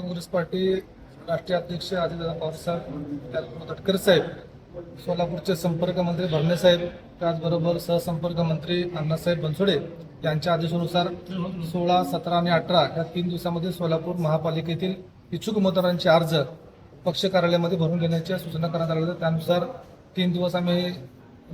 Congress party राष्ट्रीय अध्यक्ष अजितदादा पवार साहेब, त्याचबरोबर तटकरे साहेब, सोलापूरचे संपर्क मंत्री भरणे साहेब, त्याचबरोबर सहसंपर्क मंत्री अण्णासाहेब बनसोडे यांच्या आदेशानुसार 16, 17 आणि 18 या 3 दिवसामध्ये सोलापूर महापालिकेतील इच्छुक उमेदवारांचे अर्ज पक्ष कार्यालयामध्ये भरून घेण्याच्या सूचना करण्यात आल्या होत्या. त्यानुसार 3 दिवस आम्ही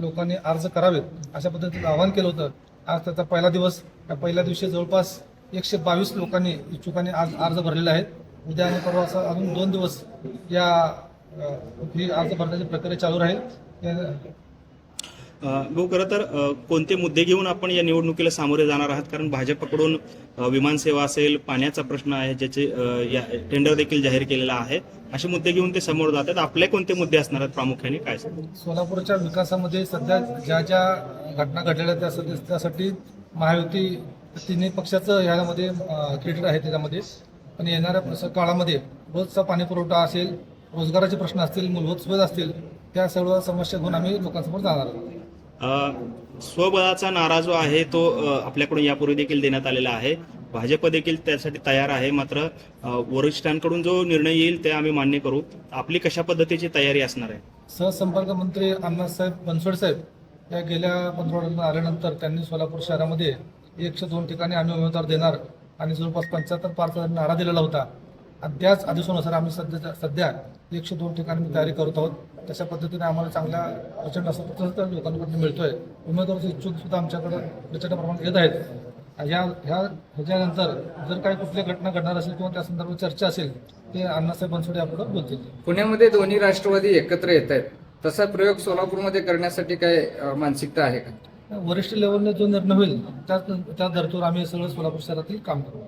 लोकांनी अर्ज करावेत अशा पद्धतीचं आवाहन केलं होतं. आज त्याचा पहिला दिवस. या पहिल्या दिवशी जवळपास 122 लोकांनी इच्छुकांनी आज अर्ज भरलेले आहेत. उद्या आणि परवा असं अजून 2 दिवस या ही अर्ज भरण्याची प्रक्रिया चालू राहील. भाऊ, खरं तर कोणते मुद्दे घेऊन आपण या निवडणुकीला सामोरे जाणार आहात? कारण भाजपकडून विमानसेवा असेल, पाण्याचा प्रश्न आहे, ज्याचे टेंडर देखील जाहीर केलेला आहे. असे मुद्दे घेऊन ते समोर जातात. आपले कोणते मुद्दे असणार आहेत प्रामुख्याने, काय सांगू? सोलापूरच्या विकासामध्ये सध्या ज्या ज्या घटना घडलेल्या त्यासाठी महायुती तिन्ही पक्षाचं ह्यामध्ये क्रेडिट आहे त्याच्यामध्ये. पण येणाऱ्या काळामध्ये रोजचा पाणी पुरवठा असेल, रोजगाराचे प्रश्न असतील, मूलभूत सुविधा असतील, त्या सर्व समस्या घेऊन आम्ही लोकांसमोर जाणार आहोत. स्वबळाचा नारा जो आहे तो आपल्याकडून यापूर्वी देखील देण्यात आलेला आहे. भाजप देखील त्यासाठी तयार आहे. मात्र वरिष्ठांकडून जो निर्णय येईल ते आम्ही मान्य करू. आपली कशा पद्धतीची तयारी असणार आहे? सहसंपर्क मंत्री अण्णासाहेब बनसोडे साहेब या गेल्या पंधरवड्यात आल्यानंतर त्यांनी सोलापूर शहरामध्ये 102 ठिकाणी आम्ही उमेदवार देणार आणि जवळपास 75 पारचा नारा दिलेला होता. आणि त्याच आदेशानुसार आम्ही सध्या 102 ठिकाणी तयारी करत आहोत. तशा पद्धतीने आम्हाला चांगला प्रचंड असा प्रतिसाद लोकांकडून मिळतोय. उमेदवाराचे इच्छुक सुद्धा आमच्याकडे प्रचंड प्रमाणात येत आहेत. ह्याच्यानंतर जर काही कुठली घटना घडणार असेल किंवा त्या संदर्भात चर्चा असेल ते अण्णासाहेब बनसोडे यापुढे बोलतील. पुण्यामध्ये दोन्ही राष्ट्रवादी एकत्र येत आहेत, तसा प्रयोग सोलापूरमध्ये करण्यासाठी काय मानसिकता आहे का? वरिष्ठ लेवलने जो निर्णय होईल त्या धर्तीवर आम्ही सगळं सोलापूर शहरातील काम करू.